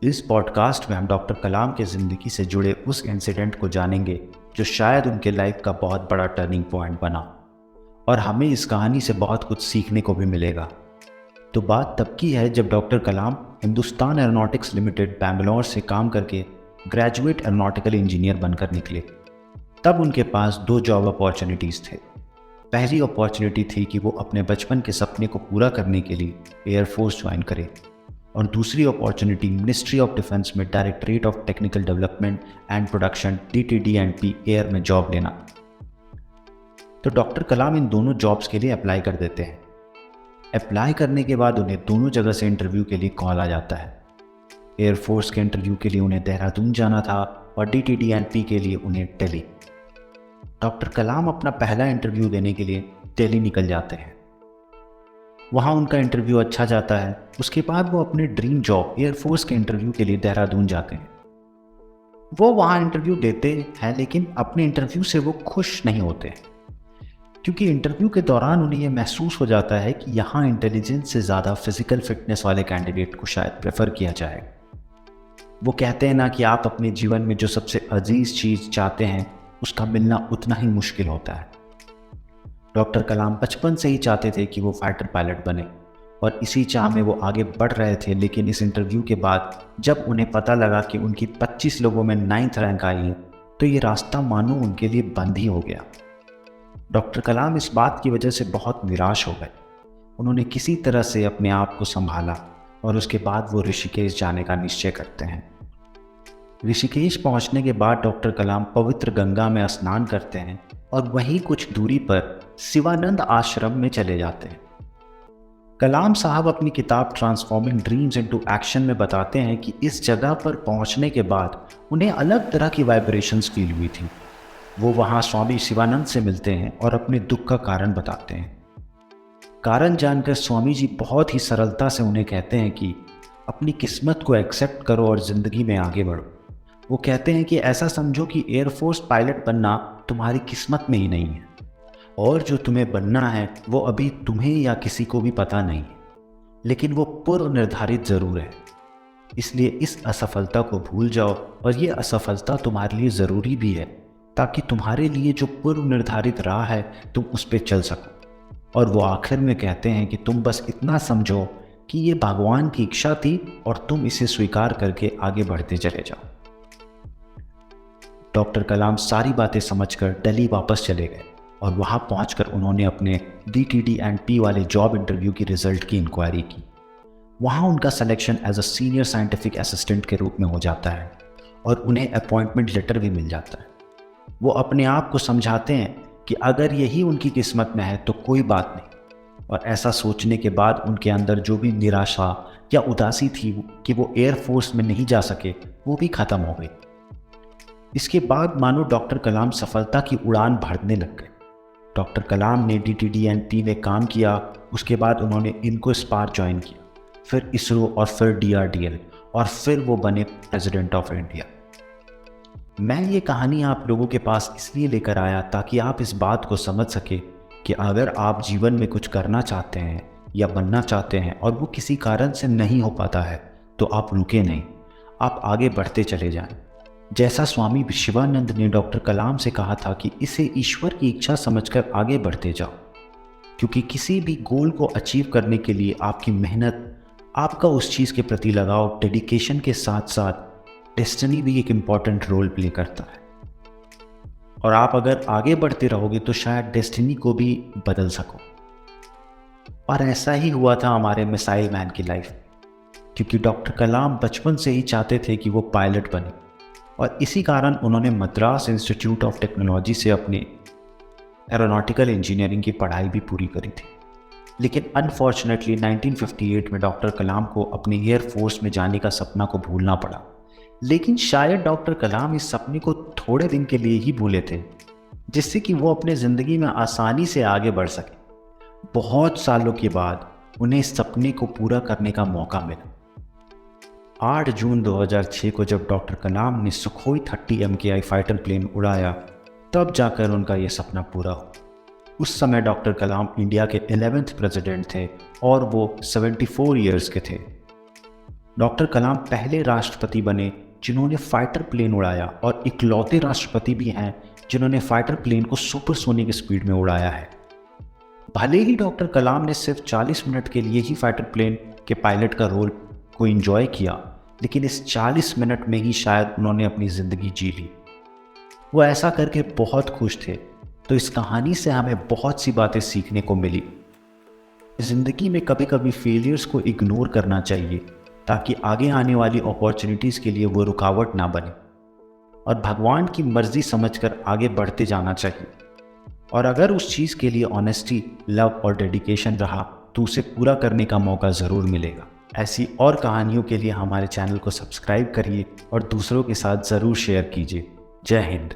इस पॉडकास्ट में हम डॉक्टर कलाम के ज़िंदगी से जुड़े उस इंसिडेंट को जानेंगे जो शायद उनके लाइफ का बहुत बड़ा टर्निंग पॉइंट बना, और हमें इस कहानी से बहुत कुछ सीखने को भी मिलेगा। तो बात तब की है जब डॉक्टर कलाम हिंदुस्तान एरोनॉटिक्स लिमिटेड बैंगलोर से काम करके ग्रेजुएट एरोनॉटिकल इंजीनियर बनकर निकले। तब उनके पास दो जॉब अपॉर्चुनिटीज़ थे। पहली अपॉर्चुनिटी थी कि वो अपने बचपन के सपने को पूरा करने के लिए एयरफोर्स ज्वाइन करें, और दूसरी अपॉर्चुनिटी मिनिस्ट्री ऑफ डिफेंस में directorate of technical development and production DTD&P air में जॉब लेना। तो डॉक्टर कलाम इन दोनों जॉब्स के लिए अप्लाई कर देते हैं। अप्लाई करने के बाद उन्हें दोनों जगह से इंटरव्यू के लिए कॉल आ जाता है। एयरफोर्स के इंटरव्यू के लिए उन्हें देहरादून जाना था और DTD&P के लिए उन्हें दिल्ली। डॉक्टर कलाम अपना पहला इंटरव्यू देने के लिए दिल्ली निकल जाते हैं। वहाँ उनका इंटरव्यू अच्छा जाता है। उसके बाद वो अपने ड्रीम जॉब एयरफोर्स के इंटरव्यू के लिए देहरादून जाते हैं। वो वहाँ इंटरव्यू देते हैं, लेकिन अपने इंटरव्यू से वो खुश नहीं होते, क्योंकि इंटरव्यू के दौरान उन्हें यह महसूस हो जाता है कि यहाँ इंटेलिजेंस से ज़्यादा फिजिकल फिटनेस वाले कैंडिडेट को शायद प्रेफर किया जाए। वो कहते हैं ना कि आप अपने जीवन में जो सबसे अजीज चीज़ चाहते हैं उसका मिलना उतना ही मुश्किल होता है। डॉक्टर कलाम बचपन से ही चाहते थे कि वो फाइटर पायलट बने, और इसी चाह में वो आगे बढ़ रहे थे। लेकिन इस इंटरव्यू के बाद जब उन्हें पता लगा कि उनकी 25 लोगों में 9th रैंक आई है, तो ये रास्ता मानो उनके लिए बंद ही हो गया। डॉक्टर कलाम इस बात की वजह से बहुत निराश हो गए। उन्होंने किसी तरह से अपने आप को संभाला और उसके बाद वो ऋषिकेश जाने का निश्चय करते हैं। ऋषिकेश पहुंचने के बाद डॉक्टर कलाम पवित्र गंगा में स्नान करते हैं और वहीं कुछ दूरी पर शिवानंद आश्रम में चले जाते हैं। कलाम साहब अपनी किताब ट्रांसफॉर्मिंग ड्रीम्स इनटू एक्शन में बताते हैं कि इस जगह पर पहुंचने के बाद उन्हें अलग तरह की वाइब्रेशंस फील हुई थी। वो वहां स्वामी शिवानंद से मिलते हैं और अपने दुख का कारण बताते हैं। कारण जानकर स्वामी जी बहुत ही सरलता से उन्हें कहते हैं कि अपनी किस्मत को एक्सेप्ट करो और ज़िंदगी में आगे बढ़ो। वो कहते हैं कि ऐसा समझो कि एयरफोर्स पायलट बनना तुम्हारी किस्मत में ही नहीं है, और जो तुम्हें बनना है वो अभी तुम्हें या किसी को भी पता नहीं है, लेकिन वो पूर्व निर्धारित ज़रूर है। इसलिए इस असफलता को भूल जाओ, और ये असफलता तुम्हारे लिए ज़रूरी भी है, ताकि तुम्हारे लिए जो पूर्व निर्धारित राह है तुम उस पर चल सको। और वो आखिर में कहते हैं कि तुम बस इतना समझो कि ये भगवान की इच्छा थी और तुम इसे स्वीकार करके आगे बढ़ते चले जाओ। डॉक्टर कलाम सारी बातें समझकर दिल्ली वापस चले गए, और वहां पहुंचकर उन्होंने अपने DTD&P वाले जॉब इंटरव्यू की रिजल्ट की इंक्वायरी की। वहां उनका selection as a senior scientific assistant के रूप में हो जाता है, और उन्हें अपॉइंटमेंट लेटर भी मिल जाता है। वो अपने आप को समझाते हैं कि अगर यही उनकी किस्मत में है तो कोई बात नहीं, और ऐसा सोचने के बाद उनके अंदर जो भी निराशा या उदासी थी कि वो एयरफोर्स में नहीं जा सके, वो भी ख़त्म हो गई। इसके बाद मानो डॉक्टर कलाम सफलता की उड़ान भरने लग गए। डॉक्टर कलाम ने DTD&P में काम किया, उसके बाद उन्होंने इनको स्पार ज्वाइन किया, फिर इसरो, और फिर DRDL, और फिर वो बने प्रेसिडेंट ऑफ इंडिया। मैं ये कहानी आप लोगों के पास इसलिए लेकर आया ताकि आप इस बात को समझ सके कि अगर आप जीवन में कुछ करना चाहते हैं या बनना चाहते हैं और वो किसी कारण से नहीं हो पाता है, तो आप रुके नहीं, आप आगे बढ़ते चले जाएं। जैसा स्वामी शिवानंद ने डॉक्टर कलाम से कहा था कि इसे ईश्वर की इच्छा समझकर आगे बढ़ते जाओ, क्योंकि किसी भी गोल को अचीव करने के लिए आपकी मेहनत, आपका उस चीज़ के प्रति लगाव, डेडिकेशन के साथ साथ डेस्टिनी भी एक इम्पॉर्टेंट रोल प्ले करता है। और आप अगर आगे बढ़ते रहोगे तो शायद डेस्टिनी को भी बदल सको। और ऐसा ही हुआ था हमारे मिसाइल मैन की लाइफ, क्योंकि डॉक्टर कलाम बचपन से ही चाहते थे कि वो पायलट बने, और इसी कारण उन्होंने मद्रास इंस्टीट्यूट ऑफ टेक्नोलॉजी से अपनी एरोनॉटिकल इंजीनियरिंग की पढ़ाई भी पूरी करी थी। लेकिन अनफॉर्चुनेटली 1958 में डॉक्टर कलाम को अपने एयरफोर्स में जाने का सपना को भूलना पड़ा। लेकिन शायद डॉक्टर कलाम इस सपने को थोड़े दिन के लिए ही भूले थे, जिससे कि वो अपने ज़िंदगी में आसानी से आगे बढ़ सके। बहुत सालों के बाद उन्हें इस सपने को पूरा करने का मौका मिला। 8 जून 2006 को जब डॉक्टर कलाम ने सुखोई 30 MKI फाइटर प्लेन उड़ाया, तब जाकर उनका ये सपना पूरा हुआ। उस समय डॉक्टर कलाम इंडिया के 11th प्रेसिडेंट थे, और वो 74 ईयर्स के थे। डॉक्टर कलाम पहले राष्ट्रपति बने जिन्होंने फाइटर प्लेन उड़ाया और इकलौते राष्ट्रपति भी हैं जिन्होंने फाइटर प्लेन को सुपरसोनिक स्पीड में उड़ाया है। भले ही डॉक्टर कलाम ने सिर्फ 40 मिनट के लिए ही फाइटर प्लेन के पायलट का रोल को एंजॉय किया, लेकिन इस 40 मिनट में ही शायद उन्होंने अपनी ज़िंदगी जी ली। वो ऐसा करके बहुत खुश थे। तो इस कहानी से हमें बहुत सी बातें सीखने को मिली। ज़िंदगी में कभी कभी फेलियर्स को इग्नोर करना चाहिए ताकि आगे आने वाली अपॉर्चुनिटीज़ के लिए वो रुकावट ना बने, और भगवान की मर्जी समझकर आगे बढ़ते जाना चाहिए। और अगर उस चीज़ के लिए ऑनेस्टी, लव और डेडिकेशन रहा तो उसे पूरा करने का मौका ज़रूर मिलेगा। ऐसी और कहानियों के लिए हमारे चैनल को सब्सक्राइब करिए और दूसरों के साथ ज़रूर शेयर कीजिए। जय हिंद।